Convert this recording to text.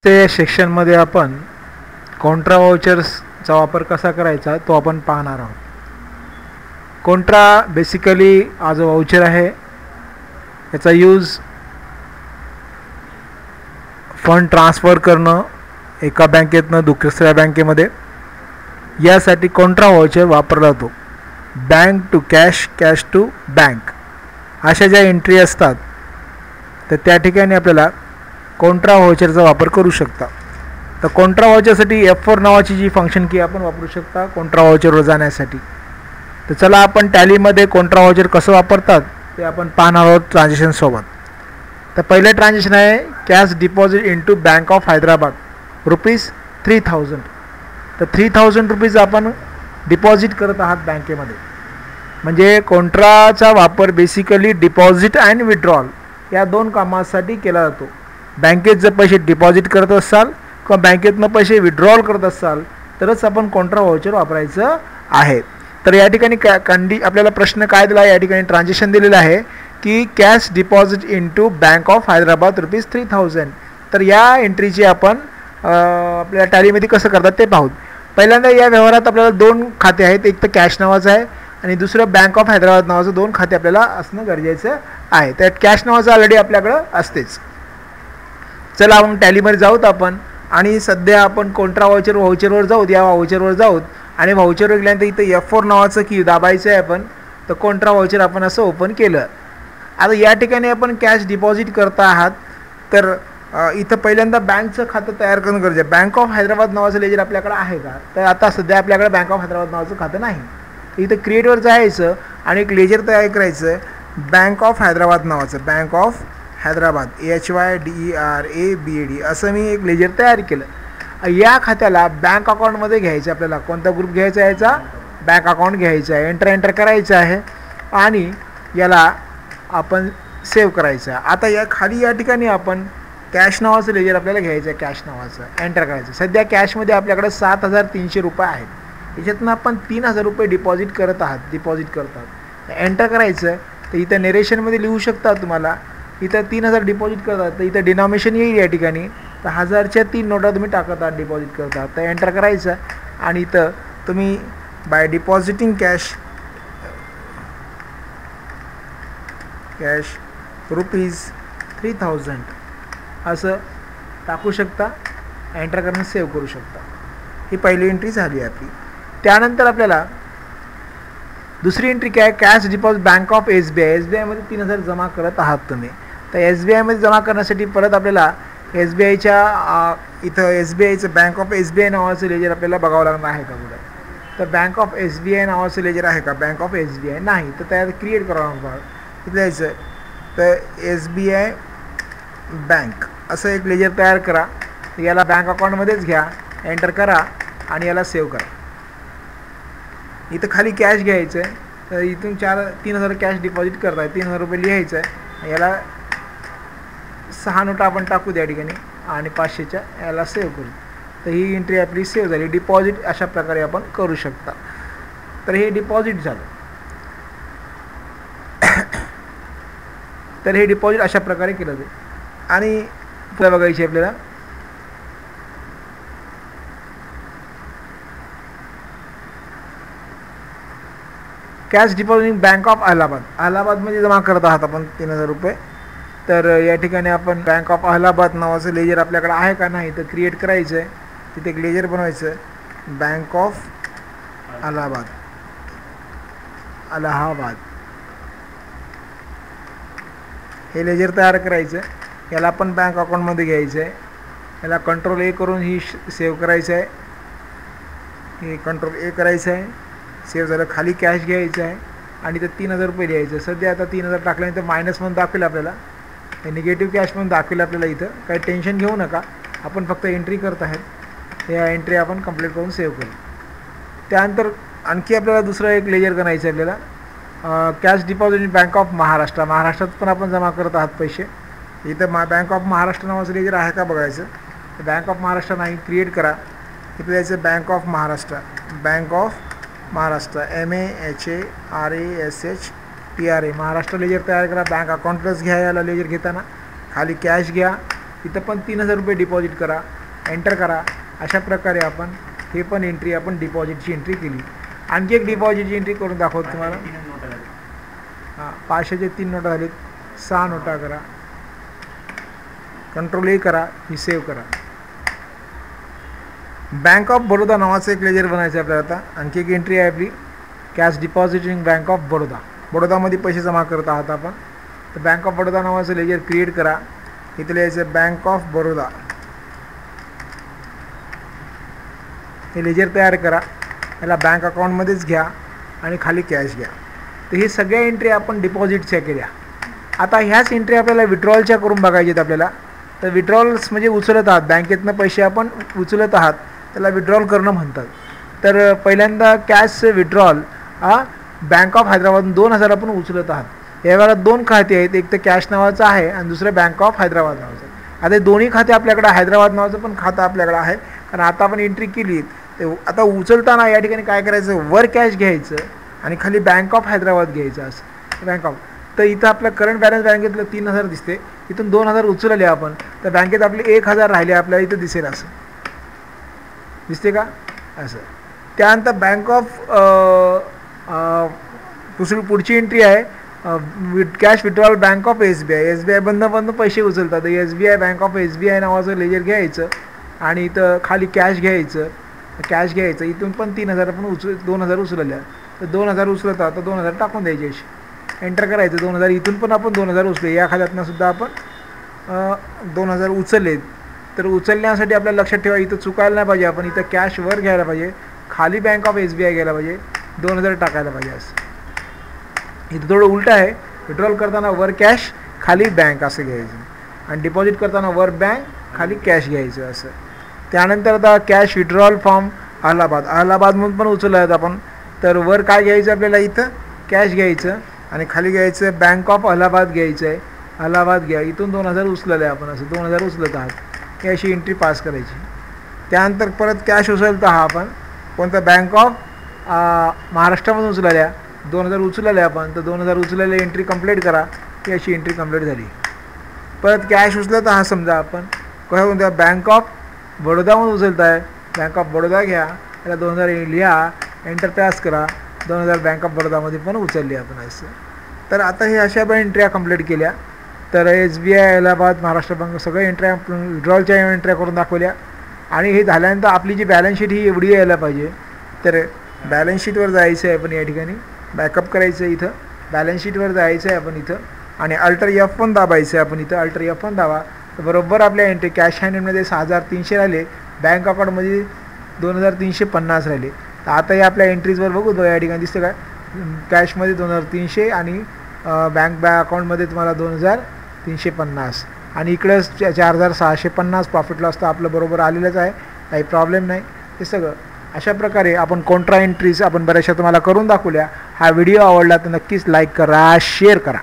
ते सेक्शनमध्ये आपण कॉन्ट्रा व्हाउचर्सचा वापर कसा करायचा तो आपण पाहणार आहोत. कॉन्ट्रा बेसिकली हा जो व्हाउचर आहे याचा यूज फंड ट्रान्सफर करणं एका बँकेतनं दुसऱ्या बँकेमध्ये, यासाठी कॉन्ट्रा व्हाउचर वापरला जातो. Bank to cash, cash to bank अशा ज्या एंट्री असतात तर त्या ठिकाणी आपल्याला कॉन्ट्रा व्हाउचरचा वापर करू शकता. तर कॉन्ट्रा व्हाउचरसाठी F4 नावाची जी फंक्शन की आपण वापरू शकता कॉन्ट्रा व्हाउचरवर जाण्यासाठी. तर चला आपण टॅलीमध्ये कॉन्ट्रा व्हाउचर कसं वापरतात ते आपण पाहणार आहोत ट्रान्झॅक्शनसोबत. तर पहिलं ट्रान्झॅक्शन आहे cash deposit into bank of Hyderabad ₹3000. तर 3000 रुपीज आपण डिपॉझिट करत आहात बँकेमध्ये. म्हणजे कॉन्ट्राचा वापर बेसिकली डिपॉझिट अँड विड्रॉल या दोन कामासाठी केला जातो. बँकेत जर पैसे डिपॉझिट करत असाल किंवा बँकेतनं पैसे विड्रॉल करत असाल तरच आपण कॉन्ट्रा व्हाउचर वापरायचं आहे. तर या ठिकाणी आपल्याला प्रश्न काय दिला आहे, या ठिकाणी ट्रान्झॅक्शन दिलेलं आहे की cash deposit into bank of Hyderabad ₹3000. तर या एंट्रीची आपण आपल्या टॅलीमध्ये कसं करतात ते पाहू. पहिल्यांदा या व्यवहारात आपल्याला दोन खाते आहेत, एक तर कॅश नावाचं आहे आणि दुसरं बँक ऑफ हैदराबाद नावाचं दोन खाते आपल्याला असणं गरजेचं आहे. त्यात कॅश नावाचं ऑलरेडी आपल्याकडं असतेच. चला आपण टॅलीमध्ये जाऊत आपण आणि सध्या आपण कॉन्ट्रा व्हाउचरवर जाऊत, या व्हाउचरवर जाऊत आणि व्हाउचरवर गेल्यानंतर इथं F4 नावाचं की दाबायचं आहे आपण. तर कॉन्ट्रा व्हाउचर आपण असं ओपन केलं. आता या ठिकाणी आपण कॅश डिपॉझिट करता आहात तर इथं पहिल्यांदा बँकचं खातं तयार करणं गरजेचं आहे. बँक ऑफ हैदराबाद नावाचं लेजर आपल्याकडे आहे का, तर आता सध्या आपल्याकडे बँक ऑफ हैदराबाद नावाचं खातं नाही. इथं क्रिएटवर जायचं आणि एक लेजर तयार करायचं बँक ऑफ हैदराबाद नावाचं. बँक ऑफ हैदराबाद HYDERABAD असं मी एक लेजर तयार केलं. या खात्याला बँक अकाउंटमध्ये घ्यायचं आपल्याला. कोणता ग्रुप घ्यायचा आहे याचा, बँक अकाउंट घ्यायचा आहे. एंटर करायचं आहे आणि याला आपण सेव्ह करायचं आहे. आता या खाली या ठिकाणी आपण कॅश नावाचं लेजर आपल्याला घ्यायचं आहे. कॅश नावाचं एंटर करायचं. सध्या कॅशमध्ये आपल्याकडे ₹7300 आहेत. याच्यातनं आपण ₹3000 डिपॉझिट करतात. एंटर करायचं. तर इथं नेरेशनमध्ये लिहू शकता तुम्हाला. इथं 3000 डिपॉझिट करतात तर इथं डिनॉमिनेशन येईल या ठिकाणी. तर 1000च्या 3 नोटा तुम्ही टाकत आहात, डिपॉझिट करतात. तर एंटर करायचं आणि इथं तुम्ही बाय डिपॉझिटिंग कॅश ₹3000 असं टाकू शकता. एंटर करून सेव्ह करू शकता. ही पहिली एंट्री झाली आपली. त्यानंतर आपल्याला दुसरी एंट्री काय, cash deposit bank of SBI. SBIमध्ये 3000 जमा करत आहात तुम्ही. तर SBIमध्ये जमा करण्यासाठी परत आपल्याला SBIच्या इथं SBIचं बँक ऑफ SBI नावाचं लेजर आपल्याला बघावं लागणार आहे का कुठं. तर बँक ऑफ SBI नावाचं लेजर आहे का, बँक ऑफ SBI नाही. तर त्यात क्रिएट करावं लागणार. इथं यायचं तर SBI बँक असं एक लेजर तयार करा. याला बँक अकाउंटमध्येच घ्या, एंटर करा आणि याला सेव्ह करा. इथं खाली कॅश घ्यायचं आहे. तर इथून 3000 कॅश डिपॉझिट करताय, ₹3000 लिहायचं आहे. याला 6 नोटा आपण टाकू त्या ठिकाणी आणि 500च्या याला सेव्ह करू. तर ही एंट्री आपली सेव्ह झाली. डिपॉझिट अशा प्रकारे आपण करू शकता. तर हे डिपॉझिट झालं. तर हे डिपॉझिट अशा प्रकारे केलं जाईल. आणि पुढे बघायची आपल्याला कॅश डिपॉझिट बँक ऑफ अलाहाबादमध्ये जमा करत आहात आपण ₹3000. तर या ठिकाणी आपण बँक ऑफ अलाहाबाद नावाचं लेजर आपल्याकडे आहे का नाही तर क्रिएट करायचं आहे. तिथे एक लेजर बनवायचं बँक ऑफ अलाहाबाद हे लेजर तयार करायचं. याला आपण बँक अकाउंटमध्ये घ्यायचं आहे. याला कंट्रोल A करून ही सेव्ह करायचं आहे. हे कंट्रोल A करायचं आहे. सेव्ह झालं. खाली कॅश घ्यायचं आहे आणि तर ₹3000 लिहायचं. सध्या आता 3000 टाकल्यानंतर मायनस म्हणून दाखवेल आपल्याला, हे निगेटिव्ह कॅश म्हणून दाखवेल आपल्याला. इथं काही टेन्शन घेऊ नका, आपण फक्त एंट्री करत आहेत. या एंट्री आपण कंप्लीट करून सेव्ह करू. त्यानंतर आणखी आपल्याला दुसरं एक लेजर करायचं आहे आपल्याला. कॅश डिपॉझिट बँक ऑफ महाराष्ट्रात पण आपण जमा करत आहात पैसे. इथं बँक ऑफ महाराष्ट्र नावाचं लेजर आहे का बघायचं. बँक ऑफ महाराष्ट्र नाही, क्रिएट करा. इथं जायचं bank of Maharashtra MAHARASHTRA Maharashtra ledger तयार करा. बँक अकाउंटलाच घ्या. याला लेजर घेताना खाली कॅश घ्या. इथं पण 3000 रुपये डिपॉझिट करा, एंटर करा. अशा प्रकारे आपण हे पण एंट्री आपण डिपॉझिटची एंट्री केली. आणखी एक डिपॉझिटची एंट्री करून दाखवतो तुम्हाला. हां, 500चे 3 नोटा झालीत, 6 नोटा करा, कंट्रोल ए करा, ही सेव्ह करा. बँक ऑफ बडोदा नावाचं एक लेजर बनायचं आहे आपल्याला. आता आणखी एक एंट्री आहे आपली, cash deposit in bank of Baroda. बडोदामध्ये पैसे जमा करत आहात आपण, तर बँक ऑफ बडोदा नावाचं लेजर क्रिएट करा. इथं लिहायचं बँक ऑफ बडोदा, हे लेजर तयार करा. याला बँक अकाउंटमध्येच घ्या आणि खाली कॅश घ्या. तर ही सगळ्या एंट्री आपण डिपॉझिटच्या केल्या. आता ह्याच एंट्री आपल्याला विड्रॉलच्या करून बघायच्या आहेत आपल्याला. तर विड्रॉल्स म्हणजे उचलत आहात, बँकेतनं पैसे आपण उचलत आहात, त्याला विड्रॉल करणं म्हणतात. तर पहिल्यांदा कॅश विड्रॉल बँक ऑफ हैदराबादमधून 2000 आपण उचलत आहात. यावेळेला 2 खाते आहेत, एक तर कॅश नावाचं आहे आणि दुसरं बँक ऑफ हैदराबाद नावाचं. आता हे दोन्ही खाते आपल्याकडे, हैदराबाद नावाचं पण खातं आपल्याकडे आहे, कारण आता आपण एंट्री केली. ते आता उचलताना या ठिकाणी काय करायचं, वर कॅश घ्यायचं आणि खाली बँक ऑफ हैदराबाद घ्यायचं असं बँक ऑफ. तर इथं आपलं करंट बॅलन्स बँकेतलं 3000 दिसते, इथून 2000 उचलले आपण, तर बँकेत आपले 1000 राहिले आपल्याला इथं दिसेल, असं दिसते का असं. त्यानंतर बँक ऑफ पुढची एंट्री आहे cash withdrawal bank of SBI. SBI बंद पैसे उचलतात, तर SBI बँक ऑफ SBI नावाचं लेजर घ्यायचं आणि इथं खाली कॅश घ्यायचं, इथून पण 3000 आपण 2000 उचलल्या, तर 2000 उचलतात, तर 2000 टाकून द्यायचे असे, एंटर करायचं. 2000 इथून पण आपण 2000 उचले, या खात्यातनं सुद्धा आपण 2000 उचलले. तर उचलण्यासाठी आपल्याला लक्षात ठेवा, इथं चुकायला नाही पाहिजे, आपण इथं कॅश वर घ्यायला पाहिजे, खाली बँक ऑफ SBI घ्यायला पाहिजे, 2000 टाकायला पाहिजे असं. इथं थोडं उलटं आहे, विड्रॉल करताना वर कॅश खाली बँक असं घ्यायचं आणि डिपॉझिट करताना वर बँक खाली कॅश घ्यायचं असं. त्यानंतर आता कॅश विड्रॉल फ्रॉम अलाहाबादमधून पण उचललं आहेत आपण, तर वर काय घ्यायचं आपल्याला, इथं कॅश घ्यायचं आणि खाली घ्यायचं बँक ऑफ अलाहाबाद घ्यायचं आहे, अलाहाबाद घ्या, इथून 2000 उचललं आहे आपण, असं 2000 उचलत आहात, ही अशी एंट्री पास करायची. त्यानंतर परत कॅश उचलता हा आपण कोणता, बँक ऑफ महाराष्ट्रामधून उचलल्या, 2000 उचलले आपण, तर 2000 उचललेल्या एंट्री कंप्लीट करा, ही अशी एंट्री कंप्लीट झाली. परत कॅश उचलत हा समजा आपण कोणत्या बँक ऑफ बडोदामधून उचलत आहे, बँक ऑफ बडोदा घ्या, त्याला 2000 लिहा, एंटर प्रेस करा, 2000 बँक ऑफ बडोदामध्ये पण उचलली आपण असं. तर आता हे अशा पण एंट्र्या कंप्लीट केल्या. तर SBI अलाहाबाद महाराष्ट्र बँक सगळ्या एंट्र्या विड्रॉलच्या एंट्र्या करून दाखवल्या. आणि हे झाल्यानंतर आपली जी बॅलन्स शीट ही एवढी यायला पाहिजे. तर बॅलन्स शीटवर जायचं आहे आपण, या ठिकाणी बॅकअप करायचं आहे, इथं बॅलन्स शीटवर जायचं आहे आपण इथं आणि अल्टर F1 दाबायचं आहे आपण, इथं अल्टर F1 दाबा, तर बरोबर आपल्या एंट्री कॅश हँडमध्ये 6300 राहिले, बँक अकाउंटमध्ये 2350 राहिले. तर आता या आपल्या एंट्रीजवर बघू, या ठिकाणी दिसतं काय, कॅशमध्ये 2300 आणि बँक अकाउंटमध्ये तुम्हाला 2350 आणि इकडं 4650 प्रॉफिट लॉस तर आपलं बरोबर आलेलंच आहे, काही प्रॉब्लेम नाही. हे सगळं अशा प्रकारे आपण कॉन्ट्रा एंट्रीज आपण बऱ्याचशा तुम्हाला करून दाखवल्या. हा व्हिडिओ आवडला तर नक्कीच लाईक करा, शेअर करा.